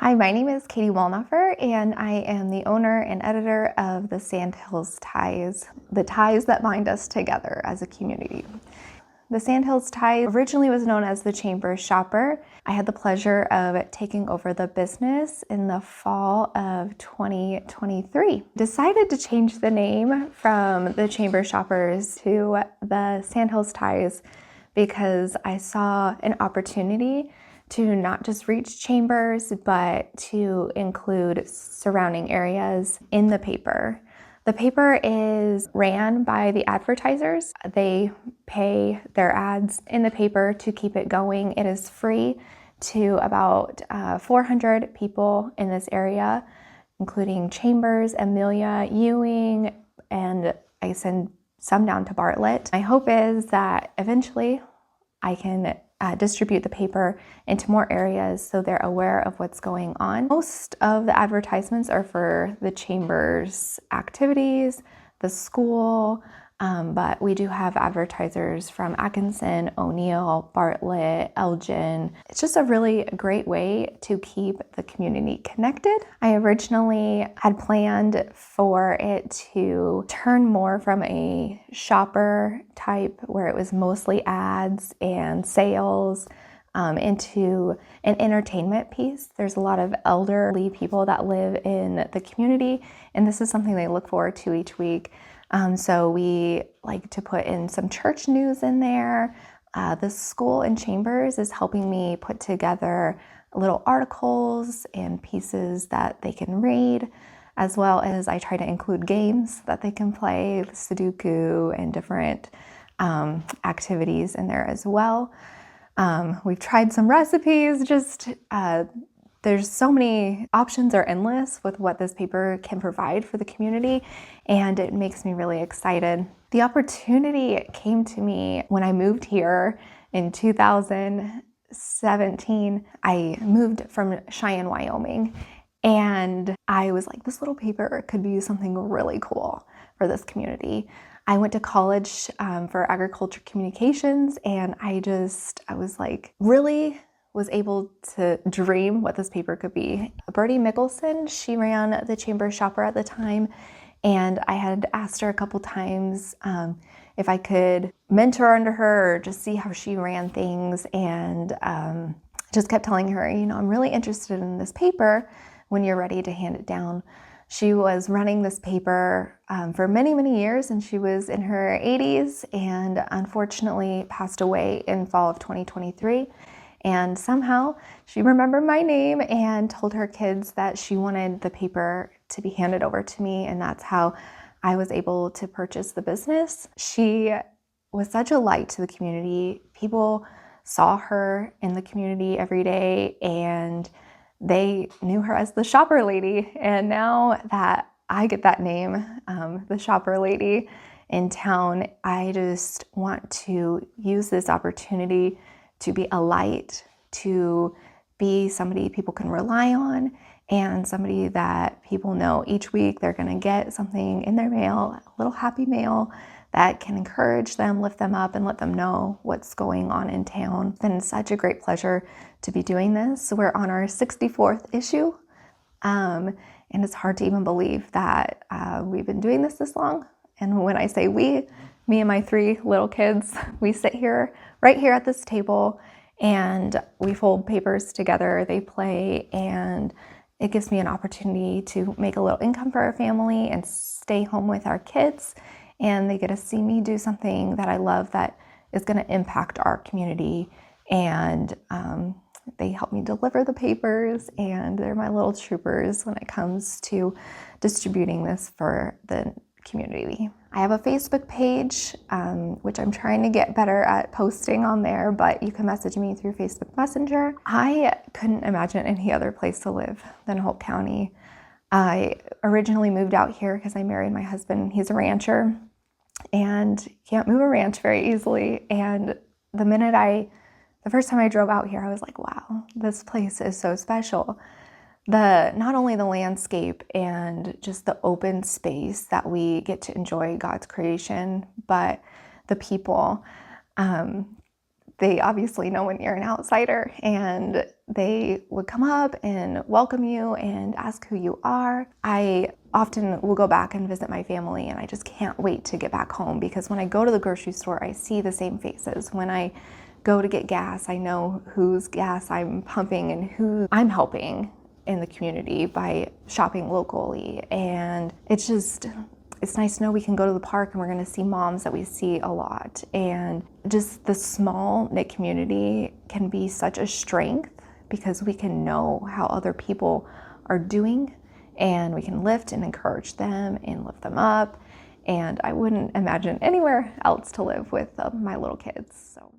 Hi, my name is Kadi Walnofer, and I am the owner and editor of the Sandhills Ties, the ties that bind us together as a community. The Sandhills Ties originally was known as the Chamber Shopper. I had the pleasure of taking over the business in the fall of 2023. Decided to change the name from the Chamber Shoppers to the Sandhills Ties because I saw an opportunity to not just reach chambers, but to include surrounding areas in the paper. The paper is ran by the advertisers. They pay their ads in the paper to keep it going. It is free to about 400 people in this area, including Chambers, Amelia, Ewing, and I send some down to Bartlett. My hope is that eventually I can distribute the paper into more areas so they're aware of what's going on. Most of the advertisements are for the Chamber's activities, the school, but we do have advertisers from Atkinson, O'Neill, Bartlett, Elgin. It's just a really great way to keep the community connected. I originally had planned for it to turn more from a shopper type where it was mostly ads and sales into an entertainment piece. There's a lot of elderly people that live in the community, and this is something they look forward to each week. So we like to put in some church news in there. The school and Chambers is helping me put together little articles and pieces that they can read, as well as I try to include games that they can play, Sudoku and different activities in there as well. We've tried some recipes, there's so many options are endless with what this paper can provide for the community, and it makes me really excited. The opportunity came to me when I moved here in 2017. I moved from Cheyenne, Wyoming, and I was like, this little paper could be something really cool for this community. I went to college for agriculture communications, and I was like, really was able to dream what this paper could be. Bertie Mickelson, she ran the Chamber Shopper at the time, and I had asked her a couple times if I could mentor under her or just see how she ran things, and just kept telling her, I'm really interested in this paper when you're ready to hand it down. She was running this paper for many, many years, and she was in her 80s and unfortunately passed away in fall of 2023. And somehow she remembered my name and told her kids that she wanted the paper to be handed over to me, and that's how I was able to purchase the business. She was such a light to the community. People saw her in the community every day, and they knew her as the shopper lady. And now that I get that name, the shopper lady in town, I just want to use this opportunity to be a light, to be somebody people can rely on, and somebody that people know each week they're gonna get something in their mail, a little happy mail that can encourage them, lift them up, and let them know what's going on in town. It's been such a great pleasure to be doing this. We're on our 64th issue, and it's hard to even believe that we've been doing this long. And when I say we, me and my 3 little kids, we sit here, right here at this table, and we fold papers together, they play, and it gives me an opportunity to make a little income for our family and stay home with our kids, and they get to see me do something that I love that is going to impact our community, and they help me deliver the papers, and they're my little troopers when it comes to distributing this for the community. I have a Facebook page, which I'm trying to get better at posting on there, but you can message me through Facebook Messenger. I couldn't imagine any other place to live than Holt County. I originally moved out here because I married my husband. He's a rancher, and you can't move a ranch very easily. And the first time I drove out here, I was like, wow, this place is so special. Not only the landscape and just the open space that we get to enjoy God's creation, but the people. They obviously know when you're an outsider, and they would come up and welcome you and ask who you are. I often will go back and visit my family, and I just can't wait to get back home, because when I go to the grocery store, I see the same faces. When I go to get gas, I know whose gas I'm pumping and who I'm helping in the community by shopping locally. And it's nice to know we can go to the park and we're going to see moms that we see a lot. And just the small knit community can be such a strength, because we can know how other people are doing, and we can lift and encourage them and lift them up. And I wouldn't imagine anywhere else to live with my little kids. So.